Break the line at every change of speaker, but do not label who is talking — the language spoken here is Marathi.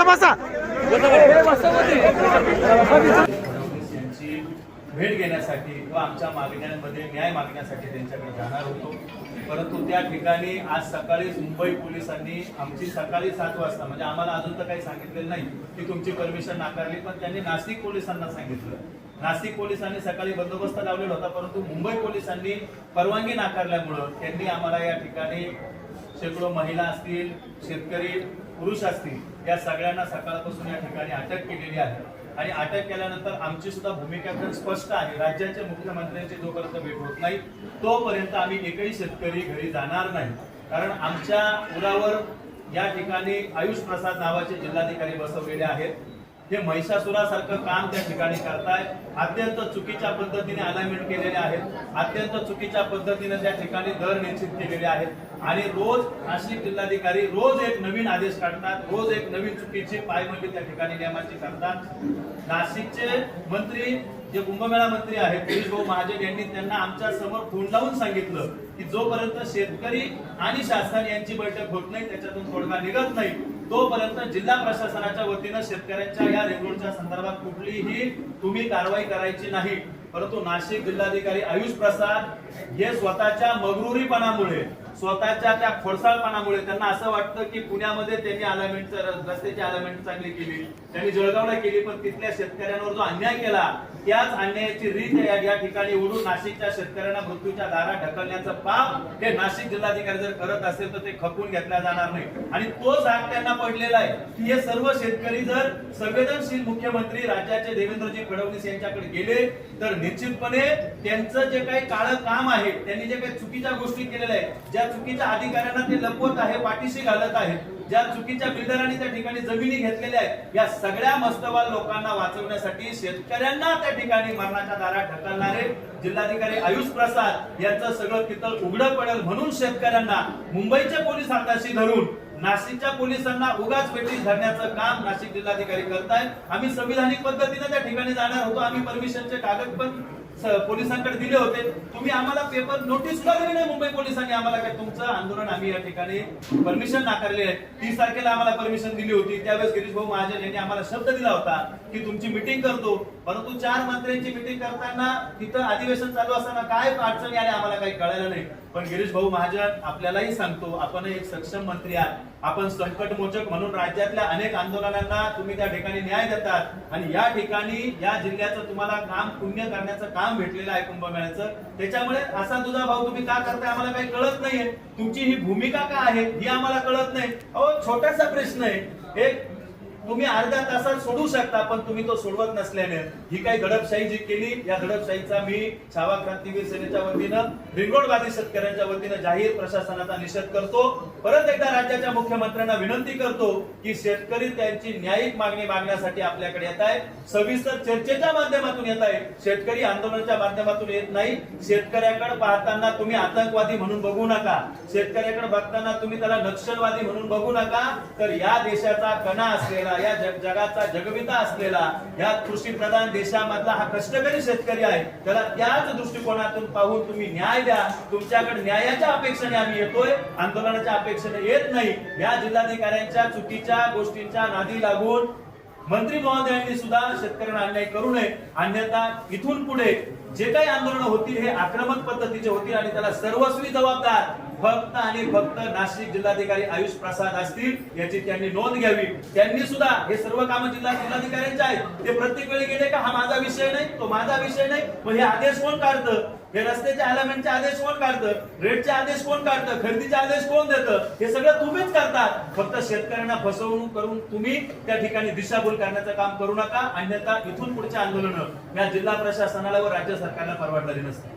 बसा.
भेट घेण्यासाठी व आमच्या मागण्यांमध्ये न्याय मागण्यासाठी त्यांच्याकडे जाणार होतो. परंतु त्या ठिकाणी आज सकाळीच मुंबई पोलिसांनी आमची सकाळी 7 वाजता म्हणजे आम्हाला अजून तर काही सांगितलेलं नाही की तुमची परमिशन नाकारली, पण त्यांनी नाशिक पोलिसांना सांगितलं. नाशिक पोलिसांनी सकाळी बंदोबस्त लावलेला होता, परंतु मुंबई पोलिसांनी परवानगी नाकारल्यामुळं त्यांनी आम्हाला या ठिकाणी शेकडो महिला असतील, शेतकरी पुरुष असतील, या सगळ्यांना सकाळपासून या ठिकाणी अटक केलेली आहे. आणि अटक केल्यानंतर आमची सुद्धा भूमिका एकदम स्पष्ट आहे. राज्याच्या मुख्यमंत्र्यांची जोपर्यंत भेट होत नाही तोपर्यंत आम्ही एकही शेतकरी घरी जाणार नाही. कारण आमच्या मुलावर या ठिकाणी आयुष प्रसाद नावाचे जिल्हाधिकारी बसवलेले आहेत. हे महिषासुरासारखं काम त्या ठिकाणी करतायत. अत्यंत चुकीच्या पद्धतीने अलाइनमेंट केलेले आहेत. अत्यंत चुकीच्या पद्धतीने त्या ठिकाणी दर निश्चित केलेले आहेत. आणि रोज नाशिक जिल्हाधिकारी रोज एक नवीन आदेश काढतात, रोज एक नवीन चुकीची पायमल्ली त्या ठिकाणी नियमाची करतात. नाशिकचे मंत्री जे कुंभमेळा मंत्री आहेत गिरीश भाऊ महाजन यांनी त्यांना आमच्या समोर फोन लावून सांगितलं की जोपर्यंत शेतकरी आणि शासन यांची बैठक होत नाही, त्याच्यातून तोडगा निघत नाही, तोपर्यंत जिल्हा प्रशासनाच्या वतीनं शेतकऱ्यांच्या या रेग्युलरच्या संदर्भात कुठलीही तुम्ही कारवाई करायची नाही. परंतु नाशिक जिल्हाधिकारी आयुष प्रसाद हे स्वतःच्या मगरुरीपणामुळे, स्वतःच्या त्या खोडसाळपणामुळे त्यांना असं वाटतं की पुण्यामध्ये त्यांनी रस्त्याची अलाइनमेंट चांगली केली, त्यांनी जळगावला केली, पण तिथल्या शेतकऱ्यांवर जो अन्याय केला त्याच अन्यायाची रीत या ठिकाणी ओढून नाशिकच्या शेतकऱ्यांना मृत्यूच्या दारात ढकलण्याचं पाप हे नाशिक जिल्हाधिकारी जर करत असेल तर ते खपून घेतल्या जाणार नाही. आणि तो जाग त्यांना पडलेला आहे की हे सर्व शेतकरी जर संवेदनशील मुख्यमंत्री राज्याचे देवेंद्रजी फडणवीस यांच्याकडे गेले तर निश्चितपणे त्यांचं जे काही काळं काम आहे, त्यांनी जे काही चुकीच्या गोष्टी केलेल्या आहेत, ज्या चुकीच्या अधिकाऱ्यांना ते लपवत आहे, पाठीशी घालत आहेत, ज्या चुकीच्या बिल्डरांनी त्या ठिकाणी जमिनी घेतलेल्या आहेत, या सगळ्या मस्तवाल लोकांना वाचवण्यासाठी शेतकऱ्यांना त्या ठिकाणी मरणाच्या दारात ढकलणारे जिल्हाधिकारी आयुष प्रसाद यांचं सगळं पितळ उघडं पडेल म्हणून शेतकऱ्यांना मुंबईचे पोलीस हाताशी धरून नाशिकच्या पोलिसांना उगाच वेठी धरण्याचं काम नाशिक जिल्हाधिकारी करतायत. आम्ही संविधानिक पद्धतीने त्या ठिकाणी जाणार होतो. आम्ही परमिशनचे कागद पण पोलिसांकडे दिले होते. तुम्ही आम्हाला पेपर नोटीस सुद्धा दिली नाही मुंबई पोलिसांनी आम्हाला काय तुमचं आंदोलन आम्ही या ठिकाणी परमिशन नाकारले आहे. 30 तारखेला आम्हाला परमिशन दिली होती. त्यावेळेस गिरीश भाऊ महाजन यांनी आम्हाला शब्द दिला होता की तुमची मीटिंग करतो, परंतु 4 मंत्र्यांची मीटिंग करताना तिथं अधिवेशन चालू असताना काय अडचणी आल्या आम्हाला काही कळालं नाही. पण गिरीश भाऊ महाजन आपल्यालाही सांगतो, आपण एक सक्षम मंत्री आहात, आपण संकटमोचक म्हणून राज्यातल्या अनेक आंदोलनांना तुम्ही त्या ठिकाणी न्याय देतात आणि या ठिकाणी या जिल्ह्याचं तुम्हाला काम पुण्य करण्याचं काम भेटलेलं आहे कुंभमेळ्याचं. त्याच्यामुळे असा तुझा भाऊ तुम्ही का करताय आम्हाला काही कळत नाहीये. तुमची ही भूमिका का आहे ही आम्हाला कळत नाही. अहो छोटासा प्रश्न आहे, एक तुम्ही अर्ध्या तासात सोडू शकता, पण तुम्ही तो सोडवत नसल्याने ही काही दडपशाही जी केली, या दडपशाहीचा मी छावा क्रांतीवीर सेनेच्या वतीनं रिंगरोडवादी शेतकऱ्यांच्या वतीनं जाहीर प्रशासनाचा निषेध करतो. परत एकदा राज्याच्या मुख्यमंत्र्यांना विनंती करतो की शेतकरी त्यांची न्यायिक मागणी मागण्यासाठी आपल्याकडे येत आहे, सविस्तर चर्चेच्या माध्यमातून येत आहे, शेतकरी आंदोलनाच्या माध्यमातून येत नाही. शेतकऱ्याकडे पाहताना तुम्ही आतंकवादी म्हणून बघू नका, शेतकऱ्याकडे बघताना तुम्ही त्याला नक्षलवादी म्हणून बघू नका. तर या देशाचा कणा असलेला, या जगाचा जगविता असलेला, या कृषी प्रधान देशामधला हा कष्टकरी शेतकरी आहे, त्याला त्याच दृष्टिकोनातून पाहून तुम्ही न्याय द्या. तुमच्याकडे न्यायाच्या अपेक्षेने आम्ही येतोय, आंदोलनाच्या अपेक्षेने येत नाही. या जिल्हाधिकाऱ्यांच्या चुकीच्या गोष्टींच्या नादी लागून मंत्री महोदयांनी सुद्धा शेतकऱ्यांना अन्याय करू नये, अन्यथा इथून पुढे जे काही आंदोलन होतील हे आक्रमक पद्धतीचे होतील आणि त्याला सर्वस्वी जबाबदार फक्त आणि फक्त नाशिक जिल्हाधिकारी आयुष प्रसाद असतील, याची त्यांनी नोंद घ्यावी. त्यांनी सुद्धा हे सर्व कामं जिल्हाधिकाऱ्यांचे आहेत. ते प्रत्येक वेळी गेले का हा माझा विषय नाही, तो माझा विषय नाही, मग हे आदेश कोण काढतं, हे रस्त्याच्या अलाइनमेंटचे आदेश कोण काढतं, रेटचे आदेश कोण काढतं, खरेदीचे आदेश कोण देतं, हे सगळं तुम्हीच करतात. फक्त शेतकऱ्यांना फसवणूक करून तुम्ही त्या ठिकाणी दिशाभूल करण्याचं काम करू नका, अन्यथा इथून पुढचे आंदोलन या जिल्हा प्रशासनाला व राज्य सरकारला परवडणारी नसतात.